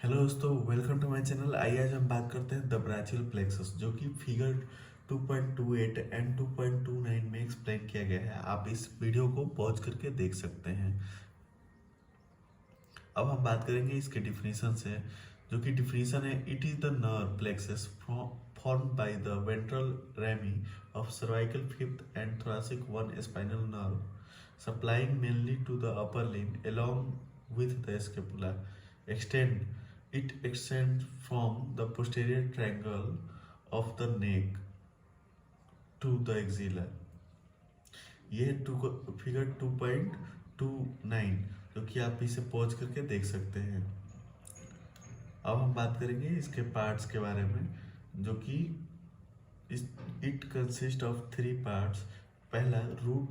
Hello दोस्तों, welcome to my channel. आइए आज हम बात करते हैं द ब्राचियल प्लेक्सस, जो कि फिगर 2.28 एंड 2.29 में एक्सप्लेन किया गया है। आप इस वीडियो को पॉज करके देख सकते हैं। अब हम बात करेंगे इसके डिफिनीशन से, जो कि डिफिनीशन है: it is the nerve plexus formed by the ventral rami of cervical fifth and thoracic one spinal nerve, supplying mainly to the upper limb along with the scapula. It extends from the posterior triangle of the neck to the axilla. ये figure 2.29, जो कि आप इसे pause करके देख सकते हैं। अब हम बात करेंगे इसके पार्ट्स के बारे में, जो कि इट कंसिस्ट ऑफ 3 पार्ट्स। पहला, root,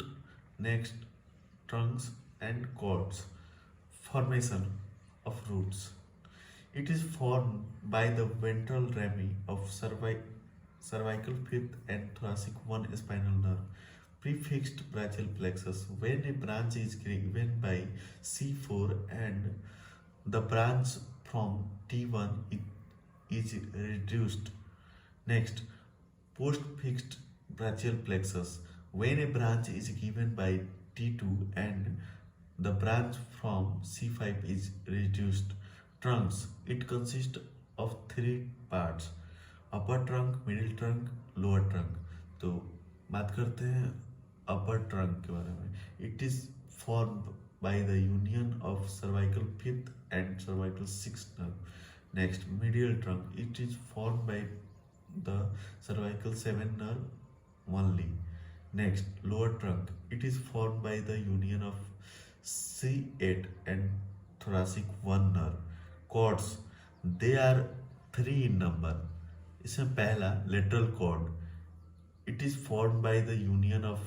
next trunks and cords. Formation of roots: it is formed by the ventral rami of cervical fifth and thoracic one spinal nerve, prefixed brachial plexus. When a branch is given by C4 and the branch from T1 is reduced. Next, postfixed brachial plexus. When a branch is given by T2 and the branch from C5 is reduced. Trunks: it consists of 3 parts: upper trunk, middle trunk, lower trunk. तो बात करते हैं अपर trunk के बारे में। It is formed by the union of cervical fifth and cervical sixth nerve. Next, medial trunk: it is formed by the cervical seven nerve only. Next, lower trunk: it is formed by the union of C8 and thoracic one nerve. Chords: they are 3 in number. इसमें पहला, lateral chord. It is formed by the union of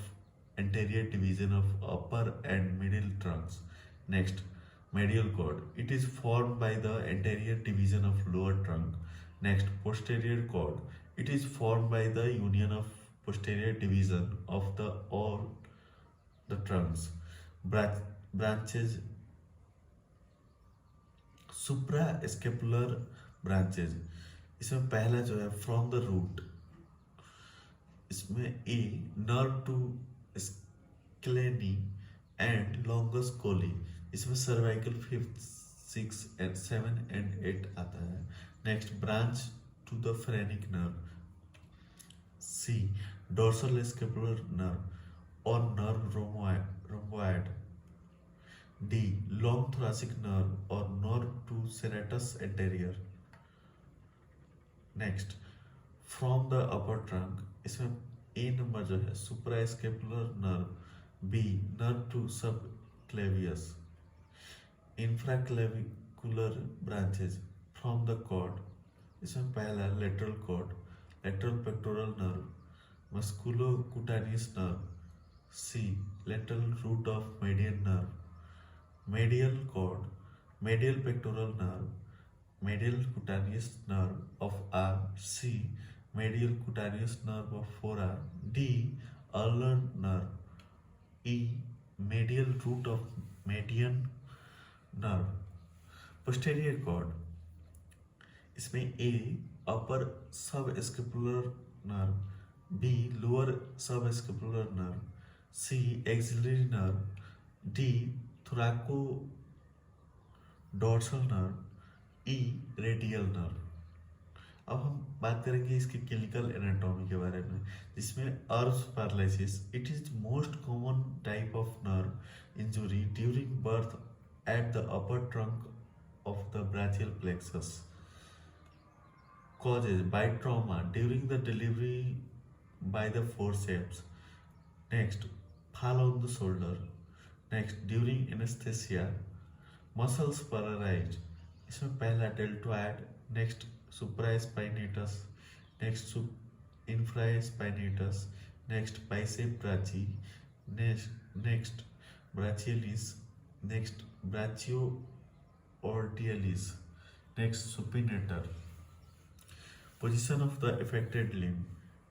anterior division of upper and middle trunks. Next, medial chord. It is formed by the anterior division of lower trunk. Next, posterior chord. It is formed by the union of posterior division of all the trunks. Branches: suprascapular branches. इसमें पहला जो है, from the root. इसमें A, nerve to scaleni and longus colli. इसमें cervical fifth, 6 and 7 and 8 आता है। Next, branch to the phrenic nerve. C, dorsal scapular nerve और nerve rhomboid. D, long thoracic nerve or nerve to serratus anterior. Next, from the upper trunk, इसमें A number जो है, suprascapular nerve. B, nerve to subclavius. Infraclavicular branches from the cord. इसमें पहला, lateral cord, lateral pectoral nerve, musculocutaneous nerve. C, lateral root of median nerve. Medial cord, medial pectoral nerve, medial cutaneous nerve of arm. C, medial cutaneous nerve of forearm. D, ulnar nerve. E, medial root of median nerve. Posterior cord, इसमें A, upper subscapular nerve. B, lower subscapular nerve. C, axillary nerve. D, thoracodorsal nerve. E, radial nerve. अब हम बात करेंगे इसके clinical anatomy के बारे में, जिसमें Erb's paralysis: it is most common type of nerve injury during birth at the upper trunk of the brachial plexus. Causes: by trauma during the delivery by the forceps. Next, fall on the shoulder. Next, during anaesthesia. Muscles paralysed: इसमें पहला, deltoid. Next, supraspinatus. Next, infraspinatus. Next, bicep brachii. Next, brachialis. Next, brachioradialis. Next, supinator. Position of the affected limb: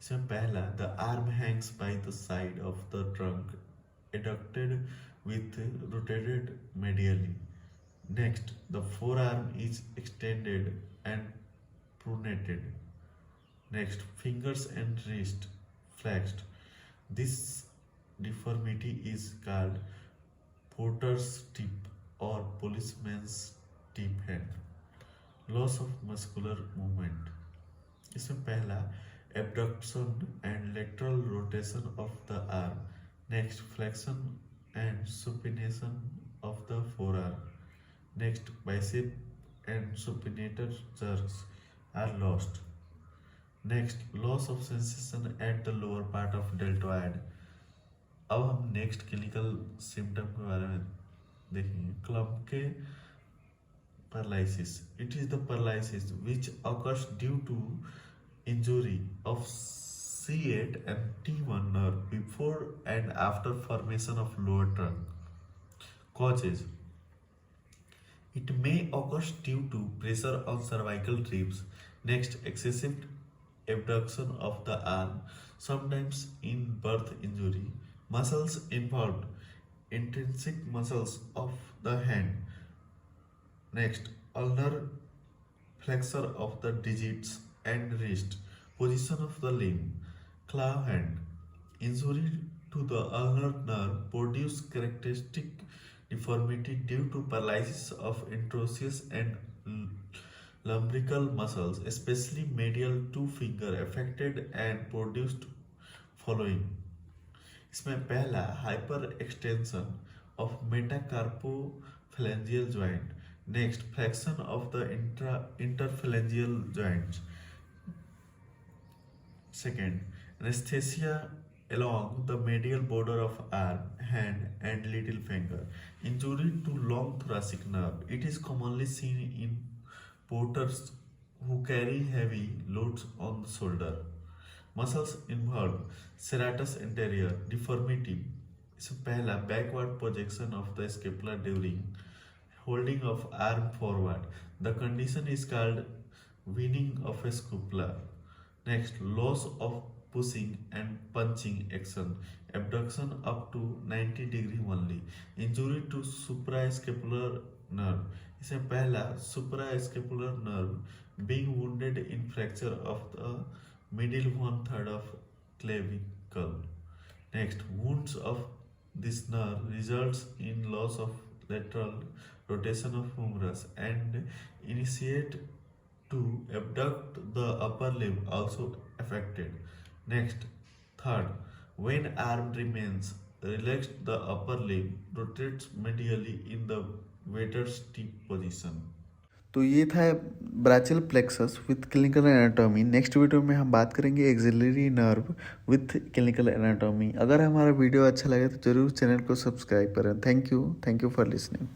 इसमें पहला, the arm hangs by the side of the trunk adducted with rotated medially. Next, the forearm is extended and pronated. Next, fingers and wrist flexed. This deformity is called porter's tip or policeman's tip hand. Loss of muscular movement. इसमें पहला abduction and lateral rotation of the arm. Next, flexion and supination of the forearm. Next, bicep and supinator jerks are lost. Next, loss of sensation at the lower part of deltoid. अब हम next clinical symptom के बारे में देखेंगे. क्लम्पके paralysis. It is the paralysis which occurs due to injury of C8 and T1 nerve before and after formation of lower trunk. Causes. It may occur due to pressure on cervical ribs. Next, excessive abduction of the arm, sometimes in birth injury. Muscles involved. Intrinsic muscles of the hand. Next, ulnar flexor of the digits and wrist. Position of the limb. Claw hand. Injury to the ulnar nerve produce characteristic deformity due to paralysis of interosseous and lumbrical muscles, especially medial two finger affected and produced following. इसमें पहला hyper extension of metacarpophalangeal joint. Next, flexion of the interphalangeal joints. Second, anaesthesia along the medial border of arm, hand and little finger. Injury to long thoracic nerve. It is commonly seen in porters who carry heavy loads on the shoulder. Muscles involved. Serratus anterior deformity. So पहला backward projection of the scapula during holding of arm forward. The condition is called weaning of a scapula. Next, loss of pushing and punching action. Abduction up to 90 degree only. Injury to suprascapular nerve. इसमें पहला suprascapular nerve being wounded in fracture of the middle 1/3 of clavicle. Next, wounds of this nerve results in loss of lateral rotation of humerus and initiate to abduct the upper limb also affected. Next, third, when arm remains relaxed, the upper limb rotates medially in the waiter's tip position. तो ये था brachial plexus with clinical anatomy. Next video में हम बात करेंगे axillary nerve with clinical anatomy. अगर हमारा video अच्छा लगे तो जरूर चैनल को सब्सक्राइब करें. Thank you for listening.